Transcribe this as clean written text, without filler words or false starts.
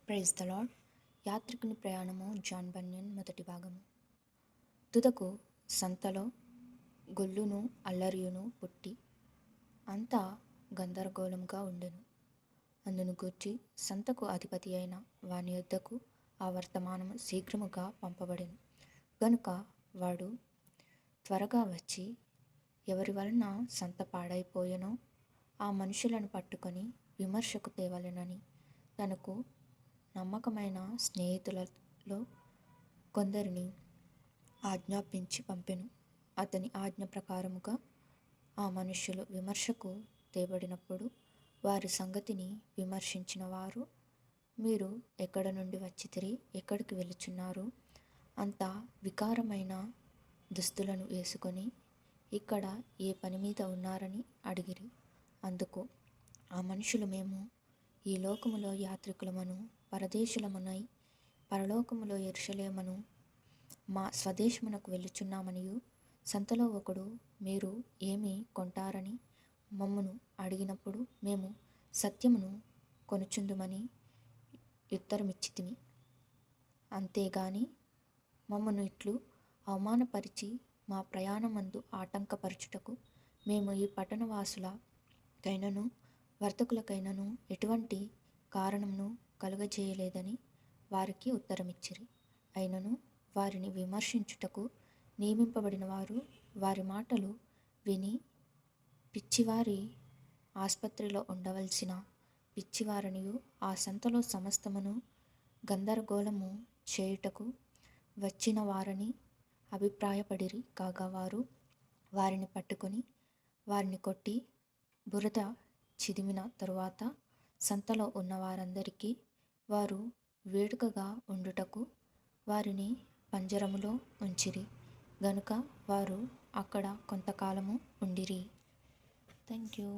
Praise the lord. యాత్రికుని ప్రయాణము John Bunyan మొదటి భాగము. తుదకు సంతలో గొల్లును అల్లరియును పుట్టి అంతా గందరగోళముగా ఉండెను. అందును గూర్చి సంతకు అధిపతి అయిన వాని యొద్దకు ఆ వర్తమానము శీఘ్రముగా పంపబడెను. గనుక వాడు త్వరగా వచ్చి ఎవరి వలన సంత పాడైపోయెనో ఆ మనుషులను పట్టుకొని విమర్శకు తేవలెనని తనకు నమ్మకమైన స్నేహితులలో కొందరిని ఆజ్ఞాపించి పంపెను. అతని ఆజ్ఞ ప్రకారముగా ఆ మనుష్యులు విమర్శకు తేబడినప్పుడు వారి సంగతిని విమర్శించిన వారు, మీరు ఎక్కడ నుండి వచ్చితిరి, ఎక్కడికి వెళుచున్నారు, అంత వికారమైన దుస్తులను వేసుకొని ఇక్కడ ఏ పని మీద ఉన్నారని అడిగిరి. అందుకు ఆ మనుషులు, మేము ఈ లోకములో యాత్రికులమను పరదేశులమునై పరలోకములో యెరూషలేమును మా స్వదేశమునకు వెళ్ళుచున్నామనియు, సంతలో ఒకడు మీరు ఏమి కొంటారని మమ్మును అడిగినప్పుడు మేము సత్యమును కొనుచుందుమని ఉత్తరమిచ్చితిమి. అంతేగాని మమ్మను ఇట్లు అవమానపరిచి మా ప్రయాణమందు ఆటంకపరచుటకు మేము ఈ పట్టణవాసులకైనను వర్తకులకైనను ఎటువంటి కారణమును కలుగజేయలేదని వారికి ఉత్తరమిచ్చిరి. అయినను వారిని విమర్శించుటకు నియమింపబడిన వారు వారి మాటలు విని పిచ్చివారి ఆస్పత్రిలో ఉండవలసిన పిచ్చివారనియు ఆ సంతలో సమస్తమును గందరగోళము చేయుటకు వచ్చిన వారని అభిప్రాయపడిరి. కాగా వారు వారిని పట్టుకొని వారిని కొట్టి బురద చిదిమిన తరువాత సంతలో ఉన్న వారందరికీ వారు వేడుకగా ఉండుటకు వారిని పంజరములో ఉంచిరి. గనుక వారు అక్కడ కొంతకాలము ఉండిరి. Thank you.